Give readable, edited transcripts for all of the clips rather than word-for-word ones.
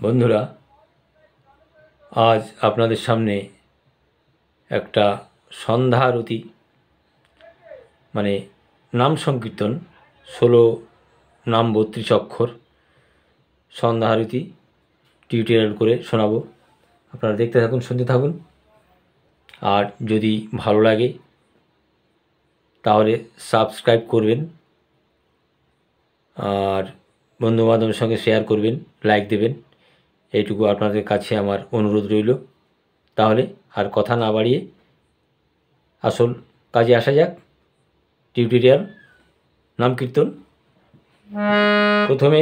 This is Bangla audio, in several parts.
বন্ধুরা, আজ আপনাদের সামনে একটা সন্ধ্যা আরতি মানে নাম সংকীর্তন 16 নাম 32 অক্ষর সন্ধ্যা আরতি টিউটোরিয়াল করে শোনাবো। আপনারা দেখতে থাকুন, শুনতে থাকুন। আর যদি ভালো লাগে তাহলে সাবস্ক্রাইব করবেন আর বন্ধুবান্ধবের সঙ্গে শেয়ার করবেন, লাইক দেবেন। এইটুকু আপনাদের কাছে আমার অনুরোধ রইল। তাহলে আর কথা না বাড়িয়ে আসল কাজে আসা যাক। টিউটোরিয়াল নাম কীর্তন। প্রথমে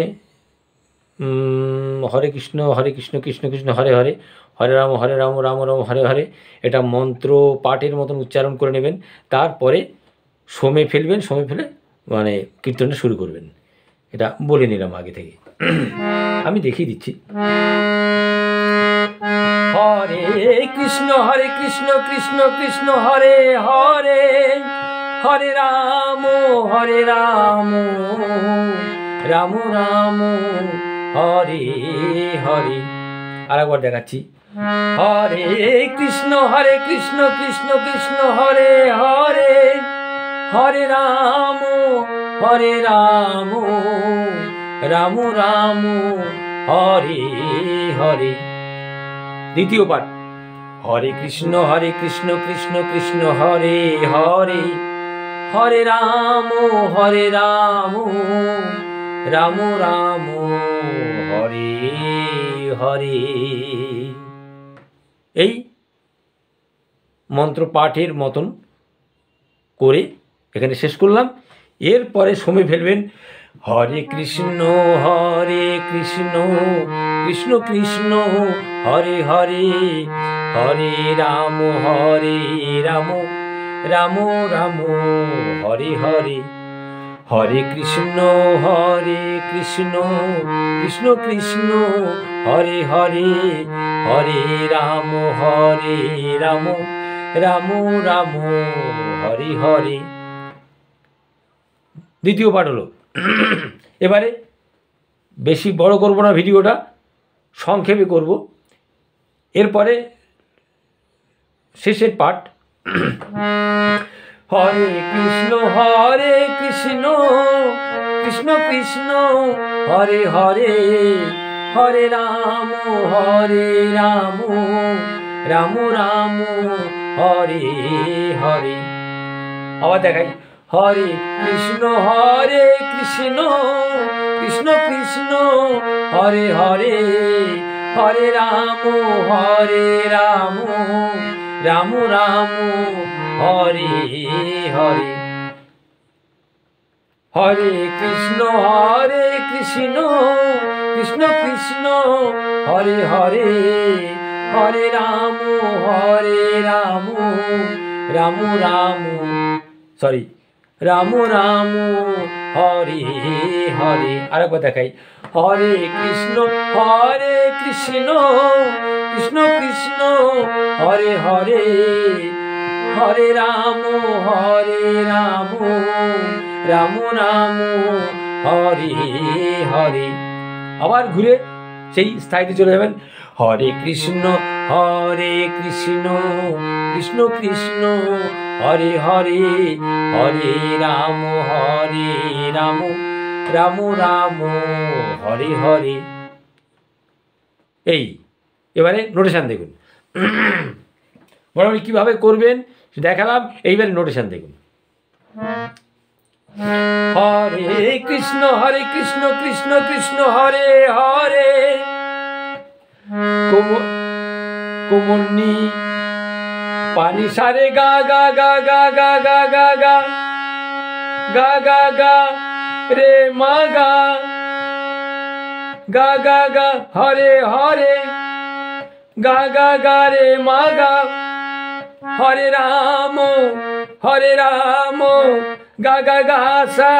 হরে কৃষ্ণ কৃষ্ণ কৃষ্ণ হরে হরে, হরে রাম রাম রাম হরে হরে, এটা মন্ত্র পাঠের মতন উচ্চারণ করে নেবেন। তারপরে সমে ফেলবেন, সমে ফেলে মানে কীর্তনটা শুরু করবেন। এটা বলে নিলাম আগে থেকে। আমি দেখিয়ে দিচ্ছি। হরে কৃষ্ণ কৃষ্ণ কৃষ্ণ হরে হরে, হরে রাম রাম রাম হরে হরে। আর একবার দেখাচ্ছি। হরে কৃষ্ণ কৃষ্ণ কৃষ্ণ হরে হরে, হরে রাম রাম রাম হরে হরে। দ্বিতীয় পাঠ। হরে কৃষ্ণ কৃষ্ণ কৃষ্ণ হরে হরে, হরে রাম রাম রাম হরে হরে। এই মন্ত্র পাঠের মতন করে এখানে শেষ করলাম। এরপরে সময় ফেলবেন হরে কৃষ্ণ কৃষ্ণ কৃষ্ণ হরে হরে, হরে রাম রাম রাম হরে হরে। হরে কৃষ্ণ কৃষ্ণ কৃষ্ণ হরে হরে, হরে রাম রাম রাম হরে হরে। দ্বিতীয় পাঠ হলো। এবারে বেশি বড় করব না, ভিডিওটা সংক্ষেপে করব। এরপরে শেষের পাঠ। হরে কৃষ্ণ কৃষ্ণ কৃষ্ণ হরে হরে, হরে রাম রাম রাম হরে হরে। আবার দেখাই। হরে কৃষ্ণ কৃষ্ণ কৃষ্ণ হরে হরে, হরে রাম রাম রাম হরে হরে। হরে কৃষ্ণ কৃষ্ণ কৃষ্ণ হরে হরে, হরে রাম রাম রাম রাম রাম হরে হরে। আরেকবার দেখাই। হরে কৃষ্ণ কৃষ্ণ কৃষ্ণ হরে হরে, হরে রাম রাম রাম হরে হরে। আবার ঘুরে সেই স্থায়ীতে চলে যাবেন। হরে কৃষ্ণ কৃষ্ণ কৃষ্ণ হরে হরে, হরে রাম রাম রাম হরে হরে। এই এবারে নোটেশন দেখুন। মোটামুটি কীভাবে করবেন দেখালাম। এইবারে নোটেশন দেখুন। হরে কৃষ্ণ কৃষ্ণ কৃষ্ণ হরে হরে, কুমন্নি পানি সারে গা গা গা গা গা গা গা গা গা গা গা রে মা গা গা গা গা হরে হরে, গা গা গা রে মা গা। হরে রাম গা গা গা সা,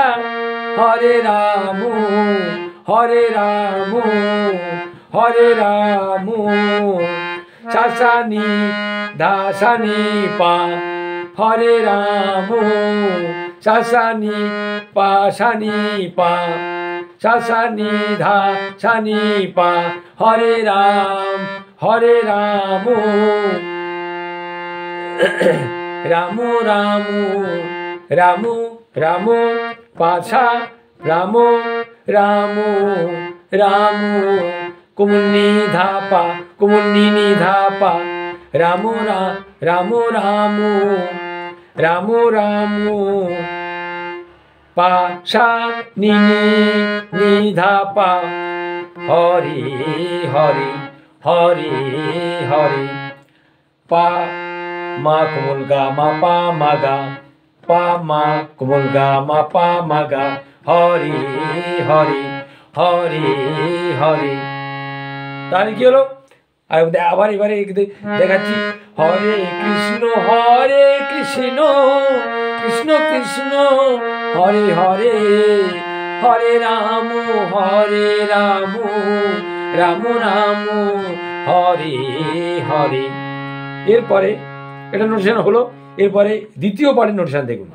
হরে রাম হরে রাম সাসানি দাসানি পা, হরে রাম সাসানি পাসানি পা। সা সা নি ধা সা নি পা হরে রাম রাম রাম রাম রাম পাছা রাম রাম রাম কুমুন্নি ধাপা কুমুন্নি নি ধাপা রাম রাম রাম রাম রাম পাছা নি নি ধাপা হরি হরি হরি হরি পা মা কোমল গা মা পা মা গা পা মা কোমল গা মা পা মা গা হরি হরি হরি হরি। তাহলে কি হলো? আর আবার এবারে দেখাচ্ছি হরে কৃষ্ণ কৃষ্ণ কৃষ্ণ হরে হরে হরে রাম রাম রাম হরে হরে। এরপরে এটা নোটেশন হলো। এরপরে দ্বিতীয় পার্টের নোটেশন দেখুন।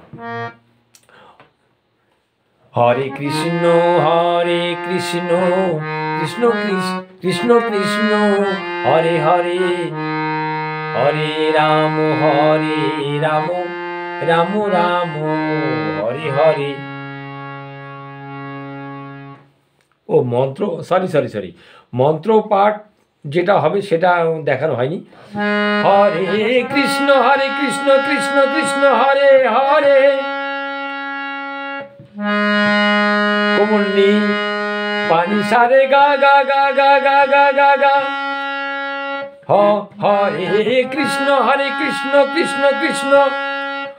হরে কৃষ্ণ কৃষ্ণ কৃষ্ণ কৃষ্ণ হরে হরে হরে রাম রাম রাম হরে হরে। ও মন্ত্র সরি মন্ত্র পাঠ যেটা হবে সেটা দেখানো হয়নি। হরে কৃষ্ণ কৃষ্ণ কৃষ্ণ হরে হরে কোমলনি পানি সারে গা গা গা গা গা গা গা গা হরে কৃষ্ণ কৃষ্ণ কৃষ্ণ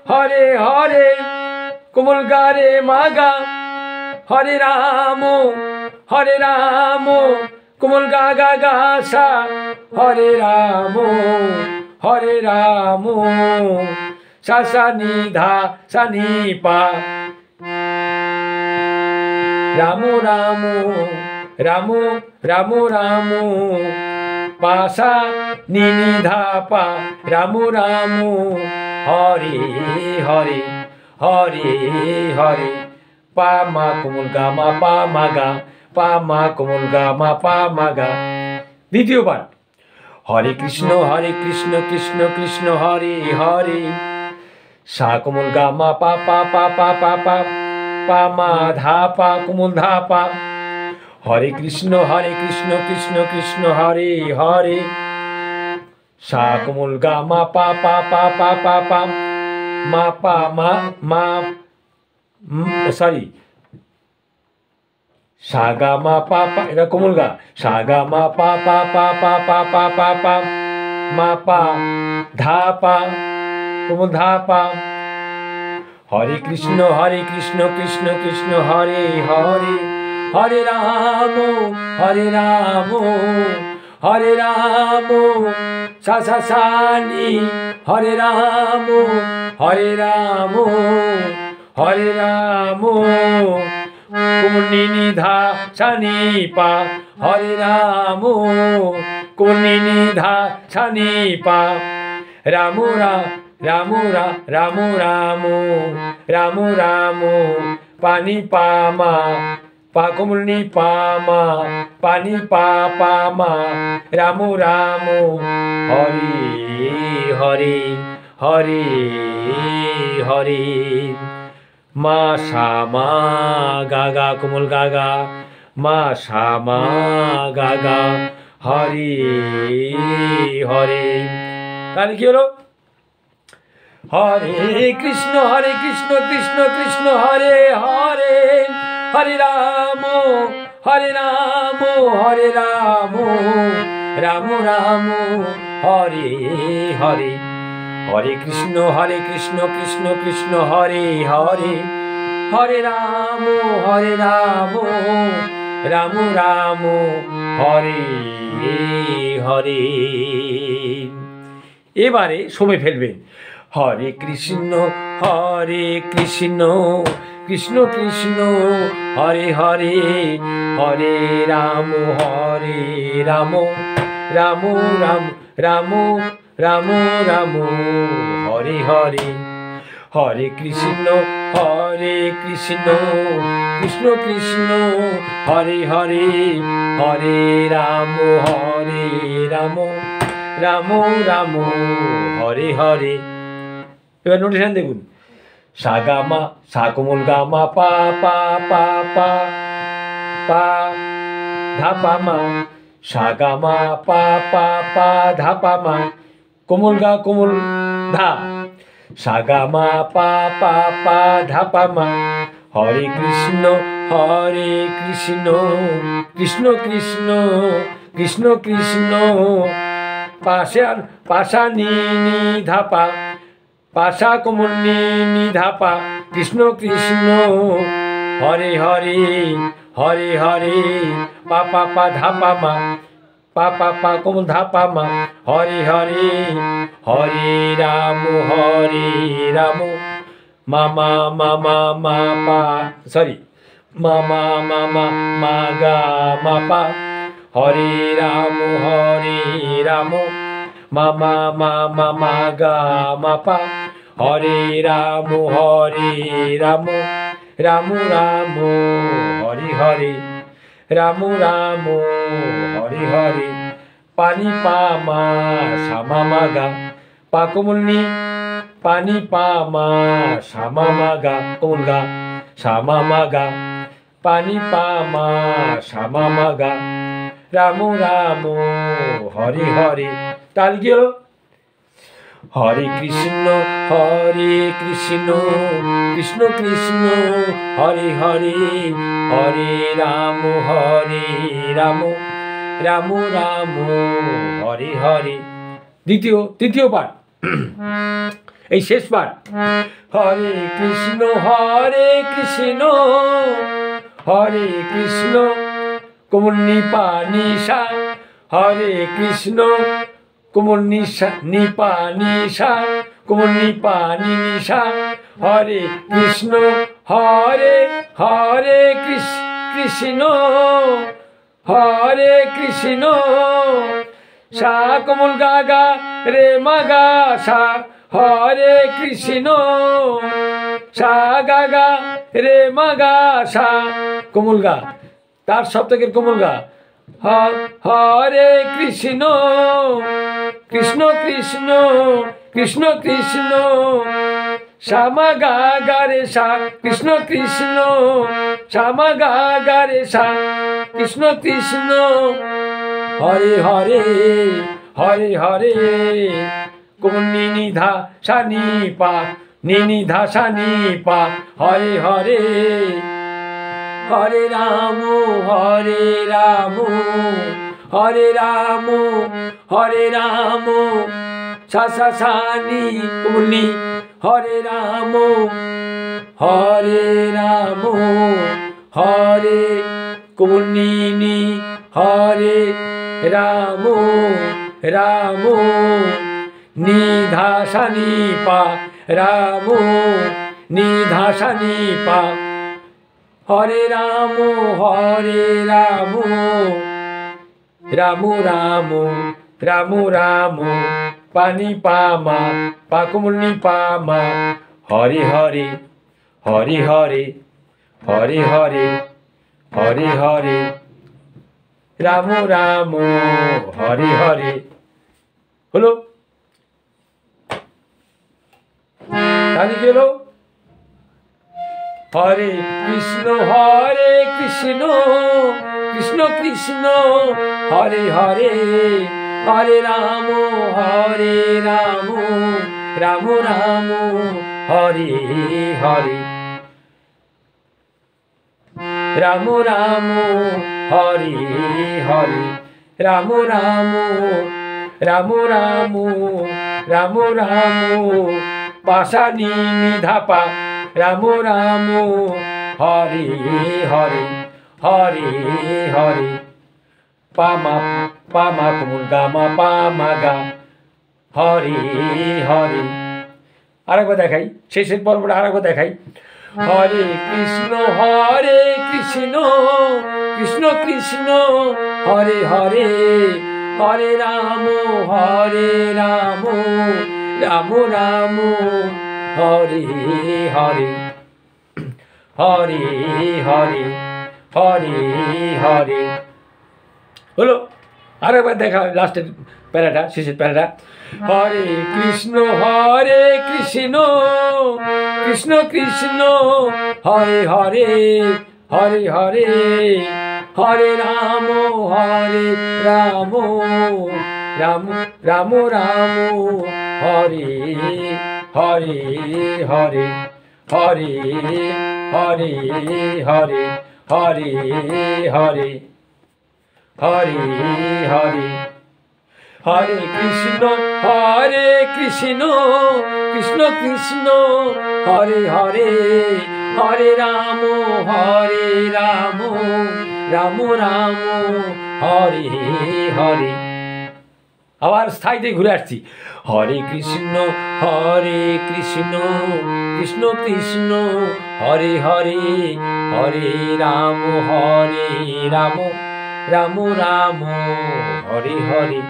হরে হরে কোমল গা রে মা গা হরে রাম কোমল গা গা গা সা হরে রাম সা সা নি ধা সা নি পা রাম রাম পাশা নি নি ধা পা রাম হরে হরে হরে হরে পা মা কোমল গা মা পা মা গা পা মা কোমল গা মা পা মা গা। দ্বিতীয় পাঠ হরে কৃষ্ণ কৃষ্ণ কৃষ্ণ হরে হরে সা কোমল গা মা পা পা পা পা পা পা পা মা ধা পা কোমল ধা পা হরে কৃষ্ণ কৃষ্ণ কৃষ্ণ হরে হরে সা কোমল গা মা পা পা পা পা পা পা মা পা মা মা সরি সা গা মা পা পা এটা কোমল গা সা গা মা পা পা পা পা পা পা পা পা মা পা ধা পা কোমল ধা পা হরে কৃষ্ণ কৃষ্ণ কৃষ্ণ হরে হরে হরে রাম হরে রাম সা সা সা নি হরে রাম হরে রাম কোমলনি নি ধা সা নি পা হরে রাম কোমলনি নি ধা সা নি পা রাম রাম রাম পানি পা মা পা কোমলনি পা মা পানি পা পা মা রাম হরে হরে হরে হরে মা সা মা গা গা কোমল গা গা মা সা মা গা গা হরে হরে। তাহলে কি হলো? হরে কৃষ্ণ কৃষ্ণ কৃষ্ণ হরে হরে হরে রাম হরে রাম রাম হরে হরে হরে কৃষ্ণ কৃষ্ণ কৃষ্ণ হরে হরে হরে রাম রাম হরে হরে। এবারে সময় ফেলবেন। হরে কৃষ্ণ কৃষ্ণ কৃষ্ণ হরে হরে হরে রাম রাম রাম রাম রাম হরে হরে হরে কৃষ্ণ কৃষ্ণ কৃষ্ণ হরে হরে, হরে রাম রাম রাম হরে হরে। এবার নোটেশন দেখুন, সা গা মা, সা কোমল গা মা পা পা পা পা পা ধা পা মা, সা গা মা পা পা পা ধা পা মা, কোমল গা কোমল ধা, সা গা মা পা পা পা ধা পা মা। হরে কৃষ্ণ কৃষ্ণ কৃষ্ণ কৃষ্ণ কৃষ্ণ পাশা নি নি ধা পা, পাশা কোমল নি নি ধা পা, কৃষ্ণ কৃষ্ণ হরে হরে, হরে হরে পা পা পা ধা পা মা, পা পা পা কোমল ধা পা মা, হরে হরে, হরে রাম মা মা মা মা মা পা, সরি মা মা মা মা মা গা মা পা, হরে রাম মা মা মা মা মা গা মা পা, হরে রাম রাম রাম হরে হরে, রাম রাম হরে হরে। পানি পা মা সা মা মা গা, পা কোমল নি, পানি পা মা সা মা মা গা, কোমল গা সা মা মা গা, পানি পা মা সা মা মা গা, রাম রাম হরে হরে। তাহলে কি হলো? হরে কৃষ্ণ কৃষ্ণ কৃষ্ণ হরে হরে, হরে রাম রাম রাম হরে হরে। তৃতীয় পাঠ, এই শেষ পাঠ। হরে কৃষ্ণ কোমল নি পা নি সা, হরে কৃষ্ণ কোমল নি পা নি সা, কোমল নি পা নি নি সা, হরে কৃষ্ণ হরে কৃষ্ণ হরে কৃষ্ণ, সা কোমল গা গা রে মা গা সা, হরে কৃষ্ণ সা গা গা রে মা গা সা, কোমল গা, তার সপ্তকের কোমল গা, হরে কৃষ্ণ কৃষ্ণ কৃষ্ণ কৃষ্ণ কৃষ্ণ, শ্যামা গা গা রে সা, কৃষ্ণ কৃষ্ণ শ্যামা গা গা রে সা, কৃষ্ণ কৃষ্ণ হরে হরে, হরে হরে কোমল নি নি ধা সা নি পা, নি নি ধা সা নি পা, হরে হরে, হরে রাম হরে রাম সা সা সা নি কোমল নি, হরে রাম হরে কোমল নি নি, হরে রাম নি ধা সা নি পা, রাম নি ধা সা নি পা, হরে রাম রাম রাম পানি পা মা, পা কোমল নি পা মা, হরে হরে, হরে হরে হরে হরে হরে হরে, রাম রাম হরে হরে। হলো? তাহলে কি হলো? হরে কৃষ্ণ কৃষ্ণ কৃষ্ণ হরে হরে, হরে রাম রাম রাম হরে হরে, রাম রাম হরে হরে, রাম রাম রাম রাম রাম রাম পাশা নি নি ধা পা, রাম রাম হরে হরে, হরে হরে পা মা কোমল গা মা পা মা গা, হরে হরে। আরেকবার দেখাই, শেষের পর্বটা আরেকবার দেখাই। হরে কৃষ্ণ কৃষ্ণ কৃষ্ণ হরে হরে, হরে রাম রাম রাম হরে হরে হরে হরে হরে হরে। হলো, আরেকবার দেখা লাস্টের প্যারাটা, শেষের প্যারাটা। হরে কৃষ্ণ কৃষ্ণ কৃষ্ণ হরে হরে হরে হরে, হরে রাম রাম রাম রাম রাম হরে হরে হরে হরে হরে হরে হরে হরে হরে হরে। হরে কৃষ্ণ কৃষ্ণ কৃষ্ণ হরে হরে, হরে রাম রাম রাম রাম হরে হরে। আবার স্থায়ীতে ঘুরে আসছি। হরে কৃষ্ণ কৃষ্ণ কৃষ্ণ হরে হরে, হরে রাম রাম রাম রাম হরে হরে,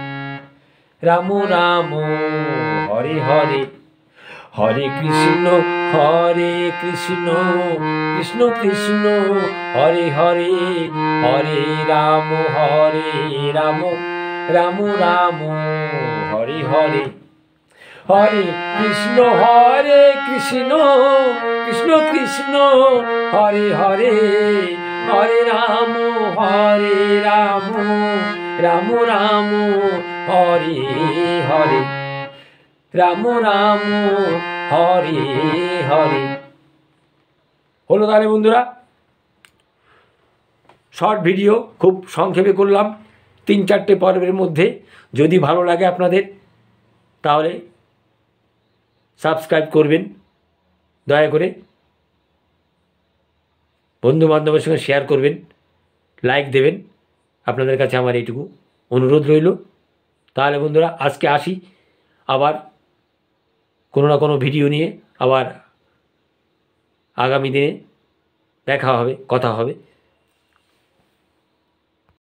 রাম রাম হরে হরে। হরে কৃষ্ণ কৃষ্ণ কৃষ্ণ হরে হরে, হরে রাম রাম রাম রাম হরে হরে। হরে কৃষ্ণ কৃষ্ণ কৃষ্ণ হরে হরে, হরে রাম রাম রাম রাম হরে হরে, রাম রাম হরে হরে। হলো তাহলে বন্ধুরা, শর্ট ভিডিও খুব সংক্ষেপে করলাম 3-4টে পর্বের মধ্যে। যদি ভালো লাগে আপনাদের তাহলে সাবস্ক্রাইব করবেন দয়া করে, বন্ধু বান্ধবের সঙ্গে শেয়ার করবেন, লাইক দেবেন। আপনাদের কাছে আমার এইটুকু অনুরোধ রইল। তাহলে বন্ধুরা আজকে আসি, আবার কোনো না কোনো ভিডিও নিয়ে আবার আগামী দিনে দেখা হবে, কথা হবে।